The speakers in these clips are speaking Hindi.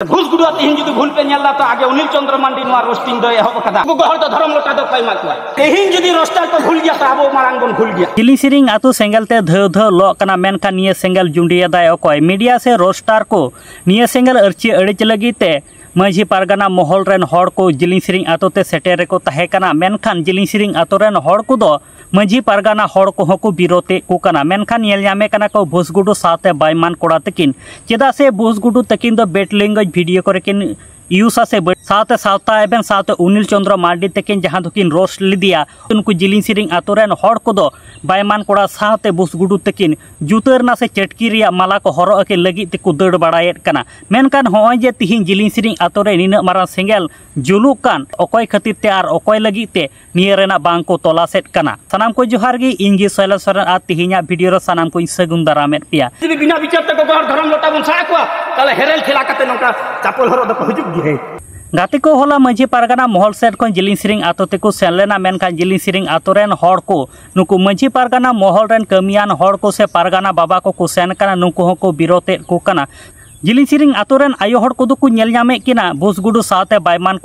घुसगुड़ा तीन जुदी भूल पे नेला तो आगे अनिल चंद्र मांडी नोआ रोस्टिंग दो एहब कदा गोहर तो धर्म लोटा दो कई माकुआ तीन जुदी रोस्टर तो भूल गया तो आबो मारांग बन भूल गया चिली सिरिंग आतु सेंगल ते ध ध लो कना मेनका निये सेंगल जुंडिया दाय अकोय मीडिया से रोस्टार को निये सेंगल अर्ची अड़िच लगी ते माझी पारगाना महल रेन हड़ को जिलिंग सिरिंग आतो ते सेटेरे को तहे कना मेनखान जिलिंग सिरिंग आतो रेन हड़ को दो माझी पारगाना हड़ को हको बिरोते को कना मेनखान येल ᱧᱟᱢᱮ कना को भुसगुडु साथे बायमान कोड़ा तकिन चेदा से भुसगुडु तकिन दो बेट लैंग्वेज वीडियो करे किन यूसा से साथे सावता एबेन साथे अनिल चंद्र मार्डी तकिन जहां दुकिन रोस्ट लिदिया उनको जिलिंग सिरिंग आतो रेन हड़ को दो बायमान कोड़ा साथे भुसगुडु तकिन जुतरना से चटकी रिया माला को हरो के लगी ते को दड़ बाड़ायेत कना मेनखान होय जे तिहिन जिलिंग सिरिंग आतो रे निना मारा सेंगेल जुलुक कान अकोय खातिर ते आर अकोय लगी ते निया रेना बांग को तोलासेट कना सनाम को जोहार गी इंगी सोयला सरन आ तिहिना वीडियो रे सनाम को सगुन दारामेत पिया बिना विचार ते गोहर धर्म लोटा बन सा को ताले हेरेल ठेला कते नोका चापल हरो दको हुजुक गे गाते को होला माझी पारगाना महल सेट को जिलिंग सिरिंग आतो ते को सेलेना मेनखान जिलिंग सिरिंग आतो रेन हड़ को नुकु माझी पारगाना महल रेन कमियान हड़ को से पारगाना बाबा को सेन कना नुकु हको बिरोते को कना जिलिंग सिरिंग आतो रेन आयो हड़ को दो को नेल ᱧᱟᱢᱮ किना भुसगुडु साथे बायमान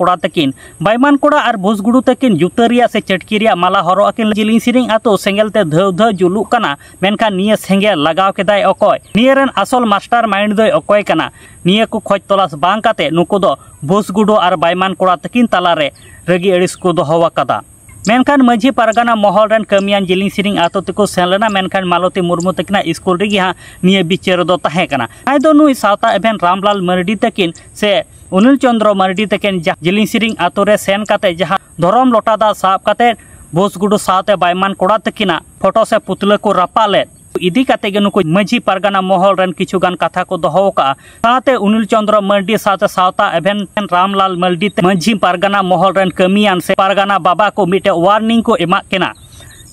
कोड़ा और भुसगुडु तकिन जुतरिया से चटकिरिया माला हरो अकिन जिलिंग सिरिंग आतो सेंगेल ते ध ध जुलुक कना मेनखान निये सेंगेल लगाव केदाय अकोय निये रेन असल मास्टर माइंड दोय अकोय कना निये को खोज तलाश बांग काते नुको दो भुसगुडु और बायमान कोड़ा तकिन तालारे रगी अड़िस को दोहवा कदा मेनखान माझी पारगाना महल रेन कमियान जिलिंग सिरिंग आतो तेको सेलेना मेनखान मालती मुर्मू तकिना स्कूल रे हाँ निये बिचार दो तहे कना आय दो नुई सावता एभेन रामलाल मार्डी तकिन से अनिल चंद्र मार्डी तकिन जिलिंग सिरिंग आतो रे सेन काते जहाँ धरम लोटा दा साब काते भुसगुडु साथे बायमान कोड़ा तकिना फोटो से पुतला को रपाले इदी काते गे नुको माझी पारगाना महल रेन किछुगान कथा को दोहो का साथे अनिल चंद्र मार्डी साथे सावता एभेन रामलाल मार्डी माझी पारगाना महल रेन कमियान से पारगाना बाबा को मिटे वार्निंग को एमा केना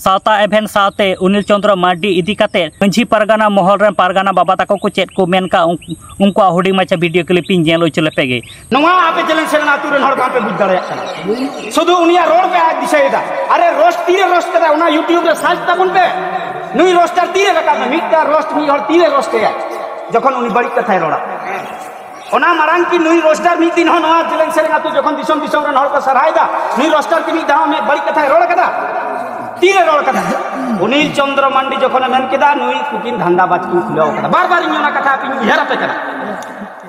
सावता एभेन साथे अनिल चंद्र मार्डी इदी काते माझी पारगाना महल रेन पारगाना बाबा ताको को चेत को मेनका उनको हुडी माचा वीडियो क्लिपिंग जेलो चले पेगे नवा आपे जिलिंग सिरिंग आतो रेन हड़ बापे बुझ दाड़े कना शुद्ध उनिया रोड पे आज दिसेदा अरे रोस्ट तीरे रोस्ट करा उना यूट्यूब रे सर्च ताबुन पे नुई रोस्टर तीरे लगा मिटा रोस्ट मी हर तीरे रोस्ट है जखन उनी बड़ी कथा रोड़ा ओना मारांग की नुई रोस्टर मी दिन हो नवा जिलिंग सिरिंग आतो जखन दिसम दिसम रे हड़ को सरायदा नुई रोस्टर की मी दाव में बड़ी कथा रोड़ कदा तीरे रोड़ कदा अनिल चंद्र मांडी जखन मेन केदा नुई कुकिन धंधा बाज की खुलाव कदा बार बार इना कथा पिन उहरा पे कदा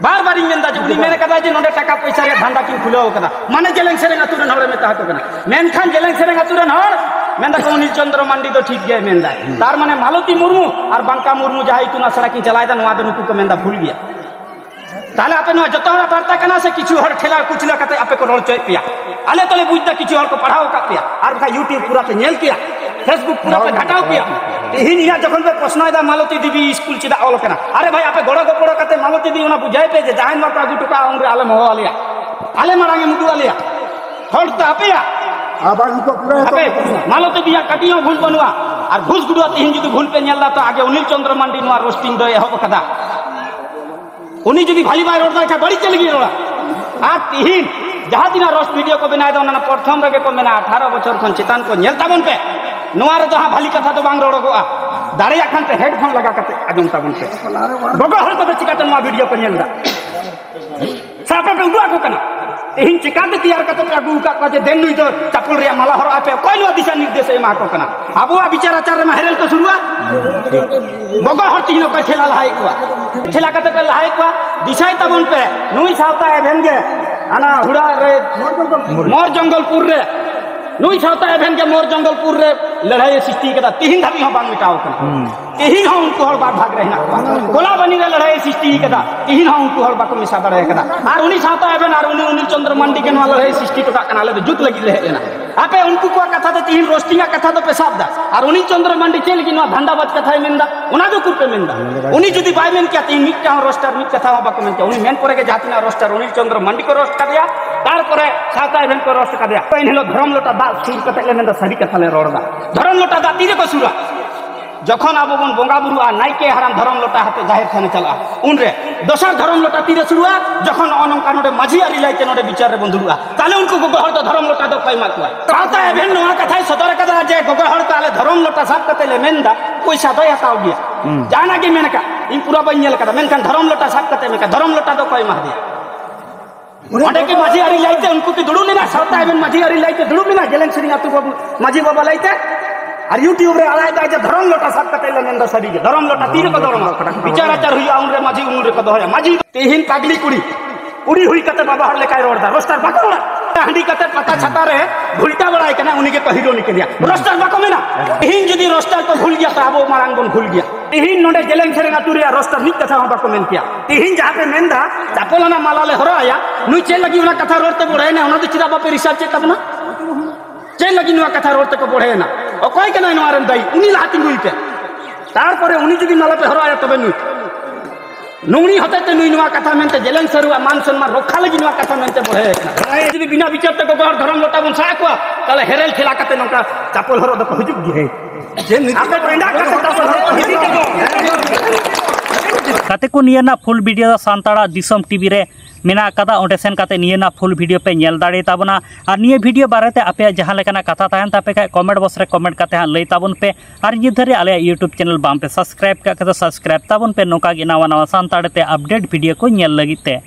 बार बार इंदा जुदी मेने कदा जे नोडे टाका पैसा रे धंधा की खुलाव कदा माने जिलिंग सिरिंग आतो रे हड़ में ता तो कना मेनखान जिलिंग सिरिंग आतो रे हड़ मेंदा को अनिल चंद्र मांडी तो ठीक गए मेंदा तार माने मालती मुर्मू और बांका मुर्मू जहां इतुना सड़ा की चलायदा नवा दे नुकु को मेंदा भूल गया ताले आपे नो जतो हरा वार्ता कना से किछु हर ठेला कुचला कते आपे को रोल चोय पिया आले तले बुझदा किछु हर को पढ़ाओ का पिया और का यूट्यूब पूरा पे नेल किया फेसबुक पूरा पे घटाओ पिया हिनिया जखन पे प्रश्नयदा मालती देवी स्कूल चिदा ऑल कना अरे भाई आपे गोड़ो गोपड़ो कते मालती देवी ओना बुझाय पे जे जहां माता गुटुका उनरे आले महो आलिया आले मारांगे मुदु आलिया हड़ तो आपेया मालती दिया कटियो भूल बनवा और घुसगुड़ा तीन जुदी भूल पे नेला तो आगे अनिल चंद्र मांडी नोआ रोस्टिंग दो एहब कदा उनी जुदी भाली बाय रोड दा बड़ी चल गई रोड़ा आ तीन जहां दिना रोस्ट वीडियो को बनाय दो ना प्रथम रगे को मेना 18 बछर खन चितान को नेल ताबन पे नोआ रे जहां भाली कथा तो बांग रोड़गोआ दाड़िया खान पे हेडफोन लगा करते आजम ताबन पे बगो हर को चिकाते नोआ वीडियो को नेल दा सापे पे उडा को कना इन चिकाते तैयार करते पे अगु का जे देन नुई तो चपल रे माला हर आपे कोई नो दिशा निर्देश एमा को कना अबुआ विचार आचार में हेरेल को शुरुआ बगो हर तीनो को ठेला लहाई को ठेला करते पे लहाई को दिशाई तबन पे नुई सावता एभेन गे आना हुड़ा रे मोर जंगलपुर रे नुई सावता एभेन के मोर जंगलपुर रे लड़ाई सृष्टि कदा तीन धाबी हम बांग मिटाओ कना तीन हम उनको हर बात भाग रहना गोला बनी रे लड़ाई सृष्टि कदा तीन हम उनको हर बात मिसा दड़े कदा और उनी सावता एभेन और उनी अनिल चंद्र मांडी के नो लड़ाई सृष्टि तो कना ले जुत लगी ले लेना आपे उनको को कथा तो तीन रोस्टिंग कथा तो पेशाब दा और अनिल चंद्र मांडी चल की नो धंधा बाज कथा मेंदा उना दो कुपे मेंदा उनी जुदी बाय मेन क्या तीन मिट का रोस्टर मिट कथा बाक मेन क्या उनी मेन परे के जातिना रोस्टर अनिल चंद्र मांडी को रोस्ट कर दिया तार परे सावता एभेन को रोस्ट कर दिया पेन हेलो धर्म लोटा दा सुर कते ले मेंदा सरी कथा ले रोड़दा धर्म लोटा दा तीरे को सुरा जखन आबो बन बोंगा बुरुआ नाइके हराम धर्म लोटा हाते जाहिर थाने चला उनरे दोसर धर्म लोटा तीरे शुरुआ जखन अनंका नोडे माझी आरी लाइते नोडे विचार रे बंधुआ ताले उनको गोगहर तो धर्म लोटा दो पाई माकुआ ताता एभेन नोआ कथाय सदर कदा जे गोगहर ताले धर्म लोटा साब कते ले मेंदा पैसा दय हताव गया जाना के मेनका इन पूरा बन्यल कदा मेनखान धर्म लोटा साब कते मेका धर्म लोटा दो पाई मा दिया ᱚᱸᱰᱮ ᱠᱤ ᱢᱟᱹᱡᱷᱤ ᱟᱹᱨᱤ ᱞᱟᱹᱭᱛᱮ ᱩᱱᱠᱩ ᱠᱤ ᱫᱩᱲᱩᱵ ᱞᱮᱱᱟ ᱥᱟᱶᱛᱟ ᱟᱵᱮᱱ ᱢᱟᱹᱡᱷᱤ ᱟᱹᱨᱤ ᱞᱟᱹᱭᱛᱮ ᱫᱩᱲᱩᱵ ᱞᱮᱱᱟ ᱡᱮᱞᱮᱧ ᱥᱮᱨᱮᱧ ᱟᱹᱛᱩ ᱢᱟᱹᱡᱷᱤ ᱵᱟᱵᱟ ᱞᱟᱹᱭᱛᱮ ᱟᱨ ᱤᱭᱩᱴᱤউब ᱨᱮ ᱟᱲᱟᱜ ᱫᱟ ᱡᱮ ᱫᱷᱚᱨᱚᱢ ᱞᱚᱴᱟ ᱥᱟᱵ ᱠᱟᱛᱮ ᱞᱮ ᱢᱮᱱᱫᱟ ᱥᱟᱹᱨᱤᱜᱮ ᱫᱷᱚᱨᱚᱢ ᱞᱚᱴᱟ ᱛᱤ ᱨᱮᱠᱚ ᱫᱷᱚᱨᱚᱢᱟ ᱵᱤᱪᱟᱨ ᱟᱪᱟᱨ ᱦᱩᱭᱩᱜᱼᱟ ᱩᱱᱨᱮ ᱢᱟᱹᱡᱷᱤ ᱩᱢᱩᱞ ᱨᱮᱠᱚ ᱫᱚᱦᱚᱭᱟ ᱢᱟᱹᱡᱷᱤ ᱛᱮᱦᱮᱧ ᱯᱟᱜᱞᱤ ᱠᱩᱲᱤ ᱦᱩᱭ ᱠᱟᱛᱮ ᱵᱟᱵᱟ ᱦᱚᱲ ᱞᱮᱠᱟᱭ ᱨᱚᱲ ᱫᱟ ᱨᱳᱥᱴᱟᱨ ᱵᱟᱠᱚ ᱨᱚᱲᱟ ᱦᱟᱺᱰᱤ ᱠᱟᱛᱮ ᱯᱟতা ᱪᱷᱟᱛᱟ ᱨᱮ ᱵᱷᱩᱞᱴᱟ ᱵᱟᱲᱟᱭ ᱠᱟᱱᱟ ᱩᱱᱤ ᱜᱮᱠᱚ ᱦᱤᱨᱳᱱᱤ ᱠᱮᱫᱮᱭᱟ ᱨᱳᱥᱴᱟᱨ ᱵᱟᱠᱚ ᱢᱮᱱᱟ ᱛᱮᱦᱮᱧ ᱡᱩᱫᱤ ᱨᱳᱥᱴᱟर को भूल गया तो अब मारांग बन भूल गया तहिन नोडे जेलेंग सेरेंग आतु रे रोस्टर मिट कथा हम बाको मेन किया तहिन जहां पे मेन दा चापोलाना माला ले हराया नुई चेल लगी उना कथा रोते बोड़े ना उना तो चिरा बापे रिसर्च चेक तबना चेल लगी नुआ कथा रोते को बोड़े ना ओकय केना नोआरन दाई उनी लाती गुई पे तार परे उनी जदी माला पे हराया तबे नुई नुनी होते ते नुई नुआ कथा मेनते जेलेंग सरुआ मान सम्मान रखा लगी नुआ कथा मेनते बोड़े ना जदी बिना विचार ते को गहर धर्म लोटा बन साकवा ताले हेरेल खिला कते नोका चापोल हरो दको हुजुक गे kate ko niya na full video santara disom tv re mena kada onde sen kate niya na full video pe nyel dare tabona ar niya video barate ape jahan lekana kata tahan tape ka comment box re comment kate han lay tabon pe ar ye dhare ale youtube channel bam pe subscribe ka kata subscribe tabon pe noka gi nawa nawa santara te update video ko nyel lagi te